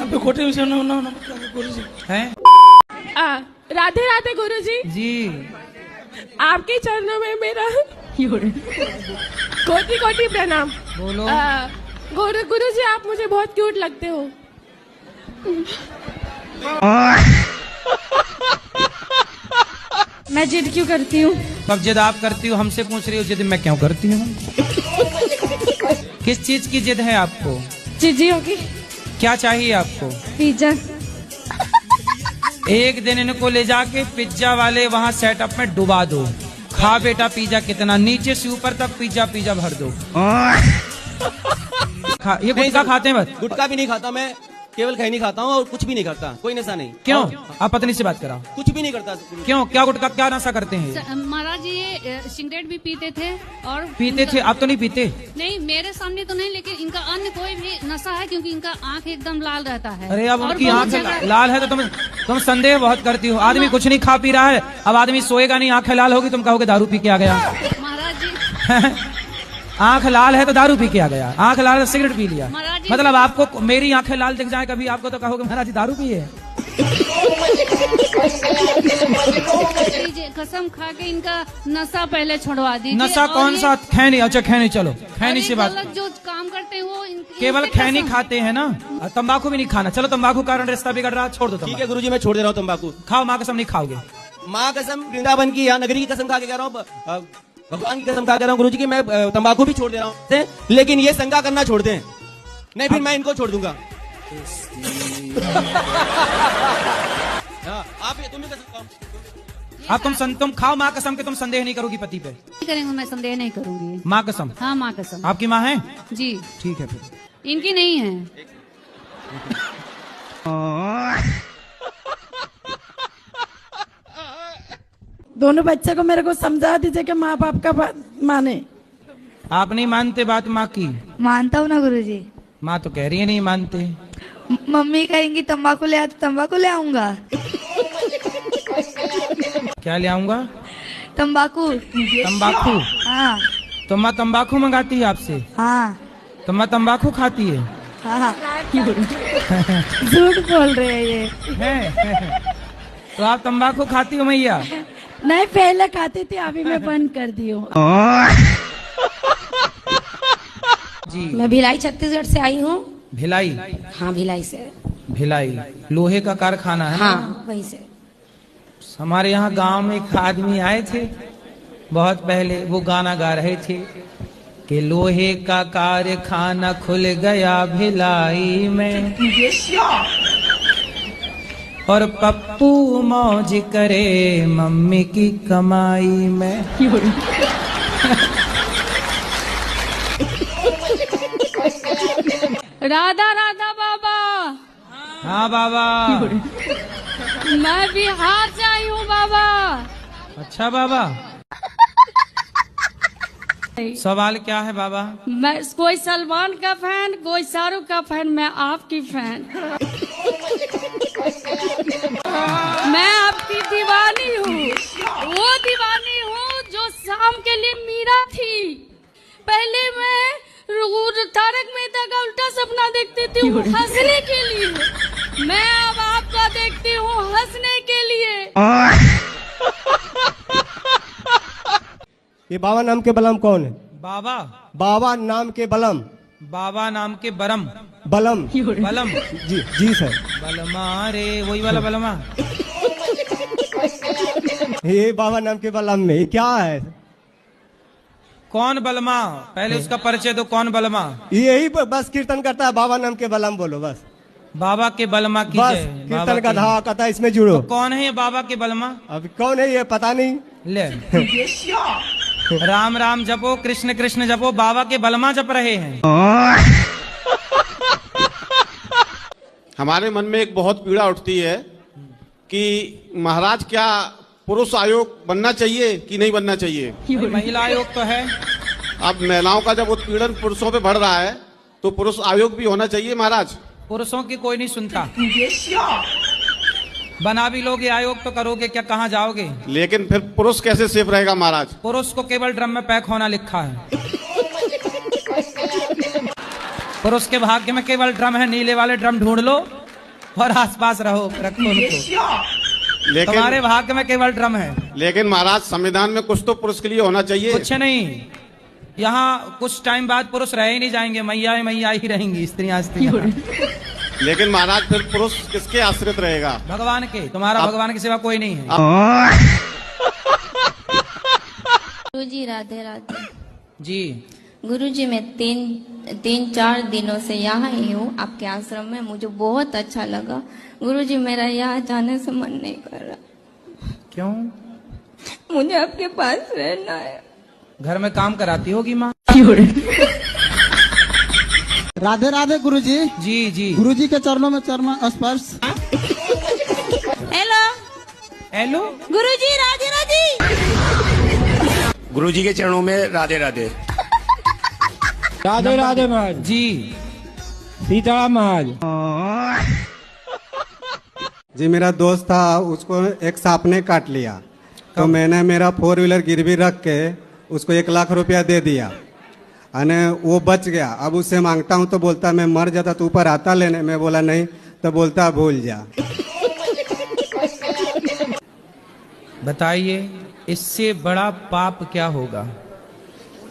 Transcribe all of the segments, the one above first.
आपको खोटे विषय गुरु जी हैं? राधे राधे गुरुजी। जी आपके चरणों में मेरा कोटि कोटि प्रणाम। बोलो। गुरुजी आप मुझे बहुत क्यूट लगते हो। मैं जिद क्यों करती हूँ? अब जिद आप करती हो, हमसे पूछ रही हो जिद मैं क्यों करती हूँ? किस चीज की जिद है आपको? जीजियों की। क्या चाहिए आपको? पिज्जा। एक दिन इनको ले जाके पिज्जा वाले वहाँ सेटअप में डुबा दो। खा बेटा पिज्जा, कितना नीचे से ऊपर तक पिज्जा पिज्जा भर दो। ये गुटखा खाते हैं? बस गुटखा भी नहीं खाता मैं, केवल खैनी खाता हूँ और कुछ भी नहीं करता, कोई नशा नहीं। क्यों? आप पत्नी से बात कराओ। कुछ भी नहीं करता। क्यों? क्या गुटखा क्या नशा करते हैं? महाराज जी ये सिगरेट भी पीते थे और पीते थे, आप तो नहीं पीते? नहीं, मेरे सामने तो नहीं, लेकिन इनका अन्य कोई भी नशा है क्योंकि इनका आंख एकदम लाल रहता है। अरे अब और उनकी बहुत आंख जगह- लाल है तो तुम संदेह बहुत करती हो। आदमी कुछ नहीं खा पी रहा है, अब आदमी सोएगा नहीं, आंखें लाल होगी, तुम कहोगे दारू पी के आ गया। महाराज जी आंख लाल है तो दारू पी के आ गया, आंख लाल है तो सिगरेट पी लिया। महाराज जी- मतलब आपको मेरी आंखें लाल दिख जाए कभी आपको तो कहोगे महाराज जी दारू पिए। दीजिए, कसम खा के इनका नशा पहले छुड़वा दीजिए। नशा और कौन ये- सा? खैनी। अच्छा खैनी, चलो खैनी और से ये बात। गलत जो काम करते हैं वो केवल इनसे खैनी कसम- खाते हैं ना, तंबाकू भी नहीं खाना। चलो तंबाकू कारण रिश्ता बिगड़ रहा, छोड़ दो ठीक है तंबाकू। गुरुजी, मैं छोड़ दे रहा हूँ तंबाकू। खाओ, माँ कसम नहीं खाओगे। माँ कसम, वृंदावन की या नगरी की कसम खा के कह रहा हूँ, भगवान की कसम खा के कह रहा हूँ गुरुजी की मैं तंबाकू भी छोड़ दे रहा हूँ, लेकिन ये संगा करना छोड़ दें, नहीं फिर मैं इनको छोड़ दूंगा। आप तुम ही कसम खाओ। अब तुम खाओ माँ कसम के, तुम संदेह नहीं करोगी पति पे? नहीं करेंगे, मैं संदेह नहीं करूंगी। माँ कसम। हाँ माँ कसम। आपकी माँ है? जी ठीक है फिर। इनकी नहीं है। दोनों बच्चे को मेरे को समझा दीजिए कि माँ बाप का बात माने। आप नहीं मानते बात माँ की? मानता हूँ ना गुरुजी। माँ तो कह रही है नहीं मानते। मम्मी कहेंगी तंबाकू ले आ तो तंबाकू ले आऊंगा। क्या ले आऊंगा? तंबाकू। तंबाकू? हाँ तो माँ तंबाकू मंगाती है आपसे? हाँ तो माँ तंबाकू खाती है? हाँ। झूठ बोल रहे हैं ये। है? तो आप तंबाकू खाती हो मैया? नहीं, पहले खाती थी, अभी मैं बंद कर दी हूँ। जी। मैं भिलाई छत्तीसगढ़ से आई हूँ। भिलाई? हाँ भिलाई से। भिलाई लोहे का कारखाना है? हाँ वहीं से। हमारे यहाँ गांव में एक आदमी आए थे बहुत पहले, वो गाना गा रहे थे कि लोहे का कारखाना खुल गया भिलाई में और पप्पू मौज करे मम्मी की कमाई में। राधा राधा बाबा। हाँ बाबा। मैं बिहार से आई हूँ बाबा। अच्छा बाबा, सवाल क्या है बाबा? मैं कोई सलमान का फैन, कोई शाहरुख का फैन, मैं आपकी फैन। मैं आपकी दीवानी हूँ, वो दीवानी हूँ जो शाम के लिए मीरा थी। पहले मैं तारक मेहता का उल्टा सपना देखती थी हंसने के लिए, मैं अब आपका देखती हूँ हंसने के लिए। ये बाबा नाम के बलम कौन है? बाबा? बाबा नाम के बलम। बाबा नाम के बरम? बलम। बलम? जी जी सर। बलमा रे, वही वाला बलमा? ये बाबा नाम के बलम में ये क्या है? कौन बलमा? पहले उसका परिचय दो, कौन बलमा? यही बस कीर्तन करता है, बाबा नाम के बलम बोलो बस। बाबा के बलमा की बस जय। कीर्तन का धा कहता है, इसमें जुड़ो। तो कौन है ये बाबा के बलमा? अब कौन है ये पता नहीं। ले राम राम जपो, कृष्ण कृष्ण जपो, बाबा के बलमा जप रहे हैं। हमारे मन में एक बहुत पीड़ा उठती है कि महाराज क्या पुरुष आयोग बनना चाहिए कि नहीं बनना चाहिए? महिला आयोग तो है। अब महिलाओं का जब उत्पीड़न पुरुषों पे बढ़ रहा है तो पुरुष आयोग भी होना चाहिए महाराज। पुरुषों की कोई नहीं सुनता, बना भी लोगे आयोग तो करोगे क्या, कहाँ जाओगे? लेकिन फिर पुरुष कैसे सेफ रहेगा महाराज? पुरुष को केवल ड्रम में पैक होना लिखा है। पुरुष के भाग्य में केवल ड्रम है, नीले वाले ड्रम ढूंढ लो, और आसपास रहो, रखो उनको। लेकिन तुम्हारे भाग्य में केवल ड्रम है। लेकिन महाराज संविधान में कुछ तो पुरुष के लिए होना चाहिए। कुछ नहीं, यहाँ कुछ टाइम बाद पुरुष रह ही नहीं जाएंगे, मैया ही रहेंगी, स्त्रियां। लेकिन महाराज फिर पुरुष किसके आश्रित रहेगा? भगवान के। तुम्हारा भगवान के सिवा कोई नहीं है। गुरुजी राधे राधे। जी गुरुजी मैं तीन चार दिनों से यहाँ ही हूँ आपके आश्रम में, मुझे बहुत अच्छा लगा। गुरुजी मेरा यहाँ जाने से मन नहीं कर रहा। क्यों? मुझे आपके पास रहना है। घर में काम कराती होगी माँ। राधे राधे गुरुजी। जी जी। गुरुजी के चरणों में चरण स्पर्श। हेलो हेलो गुरुजी राधे राधे। गुरुजी के चरणों में राधे राधे। राधे राधे महाराज जी। सीताराम महाराज जी। मेरा दोस्त था, उसको एक सांप ने काट लिया, तो मैंने मेरा 4 व्हीलर गिरवी रख के उसको 1 लाख रुपया दे दिया, अने वो बच गया। अब उससे मांगता हूँ तो बोलता मैं मर जाता तो ऊपर आता लेने। मैं बोला नहीं, तो बोलता भूल जा। बताइए इससे बड़ा पाप क्या होगा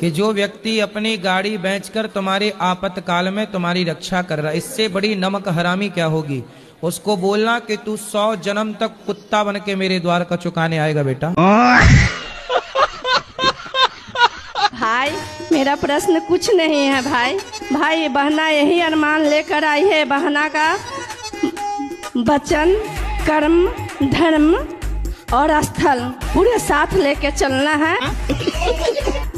कि जो व्यक्ति अपनी गाड़ी बेचकर तुम्हारे आपातकाल में तुम्हारी रक्षा कर रहा है। इससे बड़ी नमक हरामी क्या होगी? उसको बोलना कि तू 100 जन्म तक कुत्ता बन के मेरे द्वार का चुकाने आएगा बेटा। भाई मेरा प्रश्न कुछ नहीं है भाई बहना यही अनुमान लेकर आई है। बहना का वचन, कर्म, धर्म और स्थल पूरे साथ लेके चलना है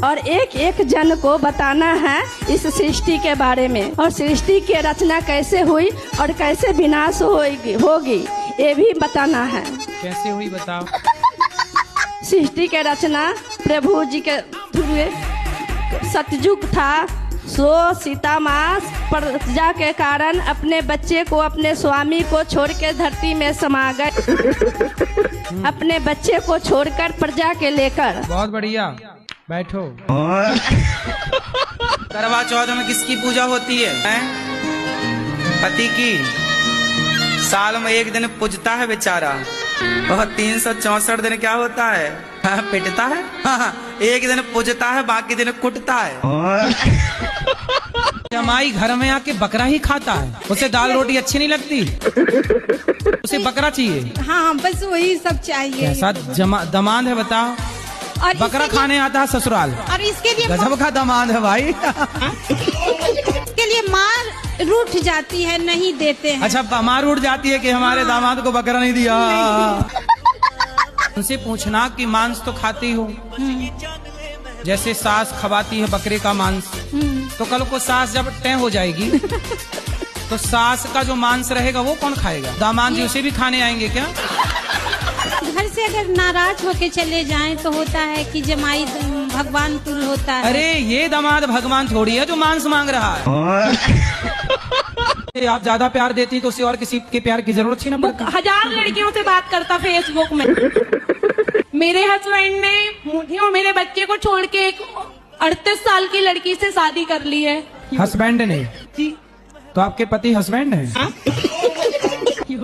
और एक एक जन को बताना है इस सृष्टि के बारे में, और सृष्टि की रचना कैसे हुई और कैसे विनाश होगी ये भी बताना है। कैसे हुई बताओ। सृष्टि के रचना प्रभु जी के थ्रू सतयुग था, सो सीता माँ प्रजा के कारण अपने बच्चे को, अपने स्वामी को छोड़ के धरती में समा गए। अपने बच्चे को छोड़कर प्रजा के लेकर। बहुत बढ़िया, बैठो। करवा चौथ में किसकी पूजा होती है? पति की। साल में 1 दिन पूजता है बेचारा, और 364 दिन क्या होता है? पिटता है। 1 दिन पूजता है, बाकी दिन कुटता है। जमाई घर में आके बकरा ही खाता है, उसे दाल रोटी अच्छी नहीं लगती, उसे बकरा चाहिए। हाँ बस वही सब चाहिए। कैसा दमाद है बताओ। और बकरा खाने आता है ससुराल, और इसके लिए गजब का दमाद है भाई। इसके लिए मार रूठ जाती है, नहीं देते हैं। अच्छा मार उठ जाती है कि हमारे दामाद को बकरा नहीं दिया। उनसे पूछना कि मांस तो खाती हो, जैसे सास खवाती है बकरे का मांस, तो कल को सास जब तय हो जाएगी तो सास का जो मांस रहेगा वो कौन खाएगा? दामाद जी उसे भी खाने आएंगे क्या? घर से अगर नाराज होके चले जाएं तो होता है कि जमाई भगवान तुल होता है। अरे ये दामाद भगवान थोड़ी है जो मांस मांग रहा है। आप ज्यादा प्यार देती तो उसे और किसी के प्यार की जरूरत ही ना पड़ती। 1000 लड़कियों से बात करता फेसबुक में। मेरे हस्बैंड ने मुझे और मेरे बच्चे को छोड़ के एक 38 साल की लड़की से शादी कर ली है। हस्बैंड ने? जी। तो आपके पति हस्बैंड हैं?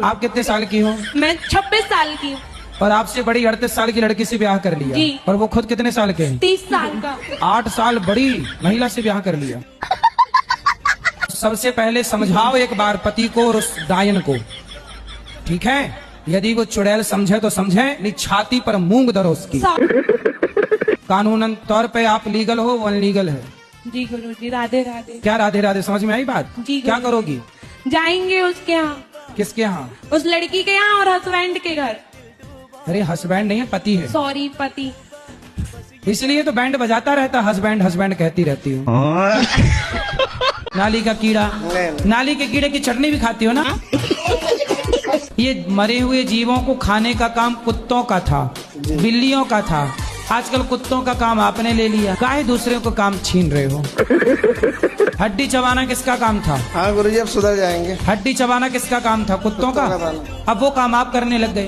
आप कितने साल की हो? मैं 26 साल की हूँ। और आपसे बड़ी 38 साल की लड़की से ब्याह कर लिया? जी। और वो खुद कितने साल के हैं? 30 साल का। 8 साल बड़ी महिला से ब्याह कर लिया। सबसे पहले समझाओ एक बार पति को और उस डायन को, ठीक है? यदि वो चुड़ैल समझे तो समझे, नहीं छाती पर मूंग दरो उसकी। कानूनन तौर पे आप लीगल हो, वो अनलीगल है। जी गुरुजी राधे राधे। क्या राधे राधे, समझ में आई बात? जी। क्या करोगी? जाएंगे उसके यहाँ। किसके यहाँ? उस लड़की के यहाँ और हस्बैंड के घर। अरे हस्बैंड नहीं है, पति है। सॉरी पति। इसलिए तो बैंड बजाता रहता, हस्बैंड हस्बैंड कहती रहती हूँ। नाली का कीड़ा, नाली के कीड़े की चटनी भी खाती हो ना? ये मरे हुए जीवों को खाने का काम कुत्तों का था, बिल्लियों का था। आजकल कुत्तों का काम आपने ले लिया, काहे दूसरे को काम छीन रहे हो? हड्डी चबाना किसका काम था? हाँ गुरुजी अब सुधर जाएंगे। हड्डी चबाना किसका काम था? कुत्तों का। अब वो काम आप करने लग गए,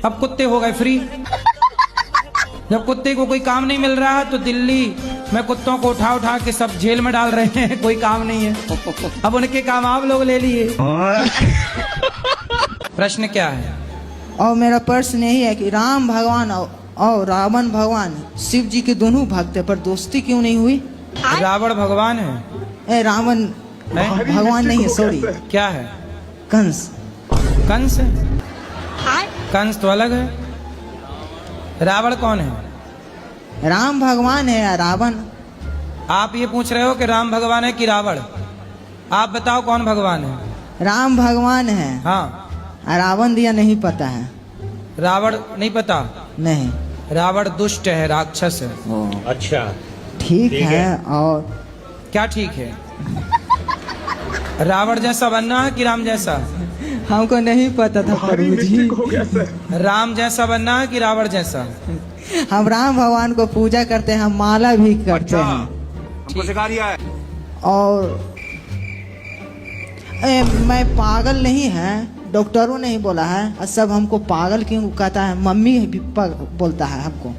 अब कुत्ते हो गए फ्री। जब कुत्ते को कोई काम नहीं मिल रहा है तो दिल्ली में कुत्तों को उठा उठा के सब जेल में डाल रहे हैं, कोई काम नहीं है। अब उनके काम आप लोग ले लिए। प्रश्न क्या है? और मेरा प्रश्न यही है कि राम भगवान और रावण भगवान शिव जी के दोनों भक्त है, पर दोस्ती क्यों नहीं हुई? रावण भगवान है? रावण भगवान नहीं है, सॉरी। क्या है? कंस। कंस? कंस तो अलग है। रावण कौन है? राम भगवान है या रावण? आप ये पूछ रहे हो कि राम भगवान है कि रावण? आप बताओ कौन भगवान है? राम भगवान है। हाँ। रावण दिया नहीं पता है। रावण नहीं पता? नहीं। रावण दुष्ट है, राक्षस है। अच्छा, ठीक है। और क्या ठीक है? रावण जैसा बनना है कि राम जैसा? हमको नहीं पता था प्रभु जी। राम जैसा बनना है कि रावण जैसा? हम राम भगवान को पूजा करते हैं, हम माला भी करते हैं। हमको सिखा दिया है। और मैं पागल नहीं है, डॉक्टरों ने ही बोला है। और सब हमको पागल क्यों कहता है? मम्मी भी बोलता है हमको।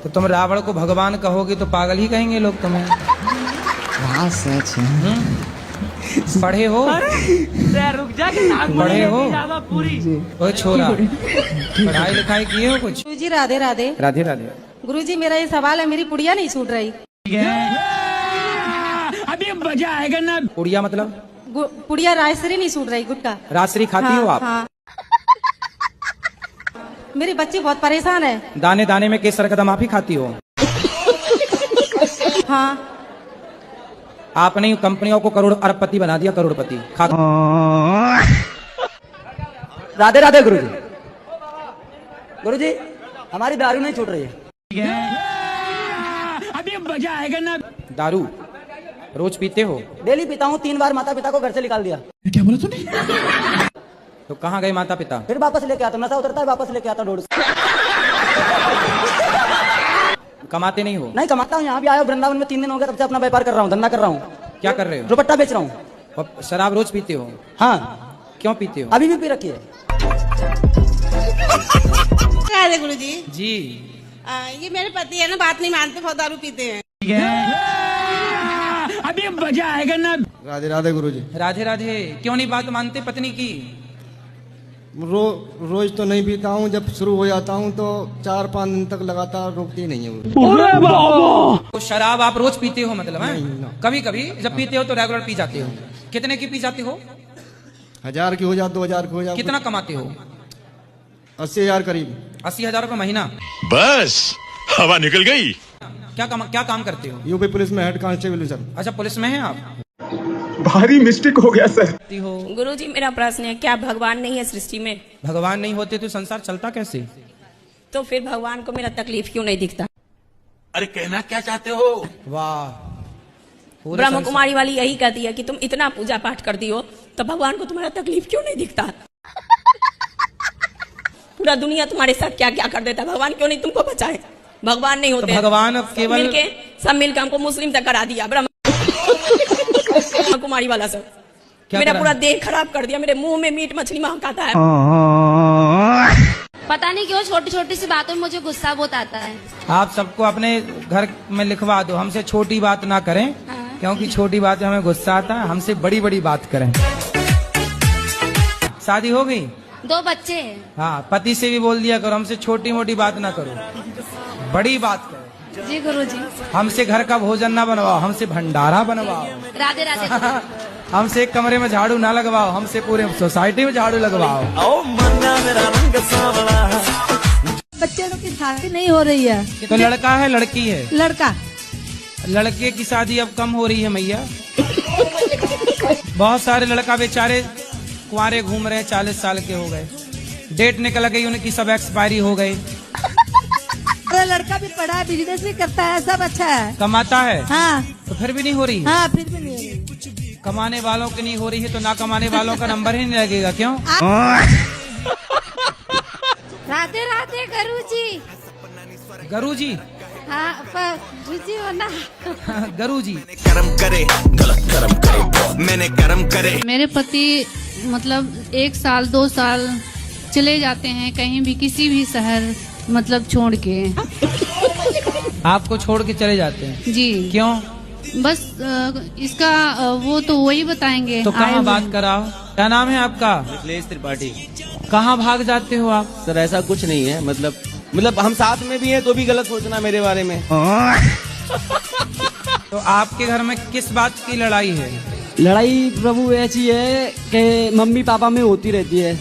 तो तुम रावण को भगवान कहोगे तो पागल ही कहेंगे लोग तुम्हें। हाँ सच है। पढ़े हो? रुक जा के पढ़े हो? पूरी ओ छोरा, पढ़ाई लिखाई किए हो कुछ? गुरुजी राधे राधे। राधे राधे। गुरुजी मेरा ये सवाल है, मेरी पुड़िया नहीं छूट रही। अभी मजा आएगा ना। पुड़िया मतलब? पुड़िया राजश्री नहीं छूट रही, गुटका। राजश्री खाती हो आप? हाँ। मेरे बच्चे बहुत परेशान है। दाने दाने में केसर कदम आप ही खाती हो? हाँ। आपने कंपनियों को करोड़ अरबपति बना दिया, करोड़पति। राधे राधे गुरुजी। गुरुजी हमारी दारू नहीं छूट रही है। अभी मजा आएगा ना। दारू रोज पीते हो? डेली पीता हूँ। 3 बार माता पिता को घर से निकाल दिया। क्या बोला तूने? तो कहाँ गए माता पिता? फिर वापस लेके आता, नशा उतरता है वापस लेके आता रोड से। कमाते नहीं हो? नहीं कमाता हूँ, यहाँ भी आया वृंदावन में 3 दिन हो गया, तब से अपना व्यापार कर रहा हूँ, धंधा कर रहा हूँ। क्या कर रहे हो? दुपट्टा बेच रहा हूँ। और शराब रोज पीते हो? हाँ। क्यों पीते हो? अभी भी पी रखी है। राधे गुरुजी। जी। ये मेरे पति है ना, बात नहीं मानते, बहुत दारू पीते हैं। अभी मजा आएगा ना। राधे राधे गुरुजी। राधे राधे। क्यों नहीं बात मानते पत्नी की? रोज तो नहीं पीता हूँ, जब शुरू हो जाता हूँ तो 4-5 दिन तक लगातार रुकती नहीं है। तो शराब आप रोज पीते हो मतलब है? कभी कभी जब पीते हो तो रेगुलर पी जाते हो? कितने की पी जाते हो? 1000 की हो जाए, 2000 की हो जाए। कितना कमाते हो? 80,000 करीब। 80,000 रुपए महीना? बस हवा निकल गई। क्या काम करते हो? यूपी पुलिस में हेड कांस्टेबल सर। अच्छा, पुलिस में है आप? भारी मिस्टेक हो गया सर। गुरुजी मेरा प्रश्न है, क्या भगवान नहीं है सृष्टि में? भगवान नहीं होते तो संसार चलता कैसे? तो फिर भगवान को मेरा तकलीफ क्यों नहीं दिखता? अरे कहना क्या चाहते हो? वाह। ब्रह्म कुमारी वाली यही कहती है कि तुम इतना पूजा पाठ कर दी हो तो भगवान को तुम्हारा तकलीफ क्यों नहीं दिखता? पूरा दुनिया तुम्हारे साथ क्या क्या कर देता है, भगवान क्यों नहीं तुमको बचाए? भगवान नहीं होते तो भगवान केवल सब मिलकर हमको मुस्लिम तक करा दिया। ब्रह्म कुमारी वाला सब मेरा पूरा देह खराब कर दिया, मेरे मुंह में मीट मछली महकाता है। पता नहीं क्यों छोटी छोटी सी बातों में मुझे गुस्सा बहुत आता है। आप सबको अपने घर में लिखवा दो, हमसे छोटी बात ना करें। क्योंकि छोटी बात में हमें गुस्सा आता है, हमसे बड़ी बड़ी बात करें। शादी हो गई? 2 बच्चे हैं। हाँ, पति से भी बोल दिया करो हमसे छोटी मोटी बात ना करो, बड़ी बात करो। जी गुरुजी। हमसे घर का भोजन ना बनवाओ, हमसे भंडारा बनवाओ। राधे राधे। हमसे एक कमरे में झाड़ू ना लगवाओ, हमसे पूरे सोसाइटी में झाड़ू लगवाओ। बच्चे लोग की शादी नहीं हो रही है। तो लड़का है लड़की है? लड़का। लड़के की शादी अब कम हो रही है मैया। बहुत सारे लड़का बेचारे कुंवारे घूम रहे, 40 साल के हो गए, डेट निकल गई उनकी, सब एक्सपायरी हो गई। लड़का भी पढ़ा है, बिजनेस भी करता है, सब अच्छा है, कमाता है। हाँ। तो फिर भी नहीं हो रही? हाँ, फिर भी नहीं हो रही। कमाने वालों की नहीं हो रही है तो ना कमाने वालों का नंबर ही नहीं लगेगा, क्यों? राधे राधे गुरुजी। गुरुजी? हाँ, गुरुजी हो ना। गुरुजी। कर्म करे गलत कर्म करे, मैंने कर्म करे। मेरे पति मतलब 1 साल 2 साल चले जाते हैं कहीं भी, किसी भी शहर मतलब छोड़ के। आपको छोड़ के चले जाते हैं? जी। क्यों? बस इसका वो तो वही बताएंगे। तो कहाँ बात कराओ? क्या नाम है आपका? मिथिलेश त्रिपाठी। कहाँ भाग जाते हो आप? सर ऐसा कुछ नहीं है, मतलब हम साथ में भी हैं तो भी गलत सोचना मेरे बारे में। तो आपके घर में किस बात की लड़ाई है? लड़ाई प्रभु ऐसी है कि मम्मी पापा में होती रहती है।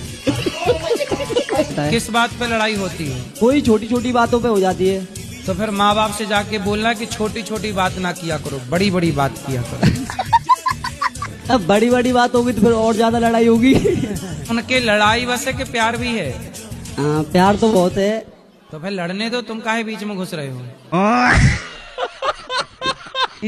किस बात पे लड़ाई होती है? कोई छोटी छोटी बातों पे हो जाती है। तो फिर माँ बाप से जाके बोलना कि छोटी छोटी बात ना किया करो, बड़ी बड़ी बात किया करो। अब बड़ी बड़ी बात होगी तो फिर और ज्यादा लड़ाई होगी। उनके लड़ाई बस है कि प्यार भी है? हाँ, प्यार तो बहुत है। तो फिर लड़ने दो, तुम काहे बीच में घुस रहे हो?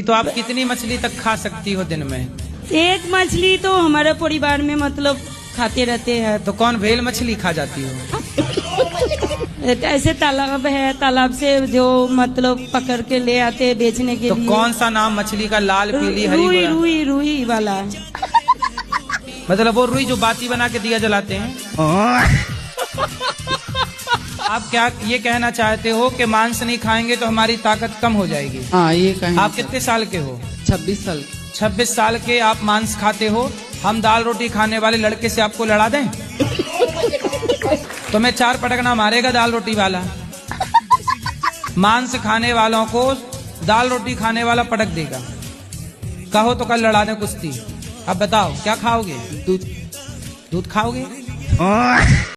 तो आप कितनी मछली तक खा सकती हो दिन में? एक मछली तो हमारे परिवार में मतलब खाते रहते हैं। तो कौन भेल मछली खा जाती हो? ऐसे तालाब है, तालाब से जो मतलब पकड़ के ले आते हैं बेचने के तो लिए। कौन सा नाम मछली का? लाल, पीली, हरी? रुई रुई रुई वाला। मतलब वो रुई जो बाती बना के दिया जलाते हैं? आप क्या ये कहना चाहते हो कि मांस नहीं खाएंगे तो हमारी ताकत कम हो जाएगी? हाँ, ये कहेंगे। आप कितने साल के हो? 26 साल। 26 साल के आप मांस खाते हो, हम दाल रोटी खाने वाले लड़के से आपको लड़ा दें? तो मैं 4 पटकना मारेगा दाल रोटी वाला। मांस खाने वालों को दाल रोटी खाने वाला पटक देगा। कहो तो कल लड़ा दें कुश्ती। अब बताओ क्या खाओगे? दूध। दूध खाओगे?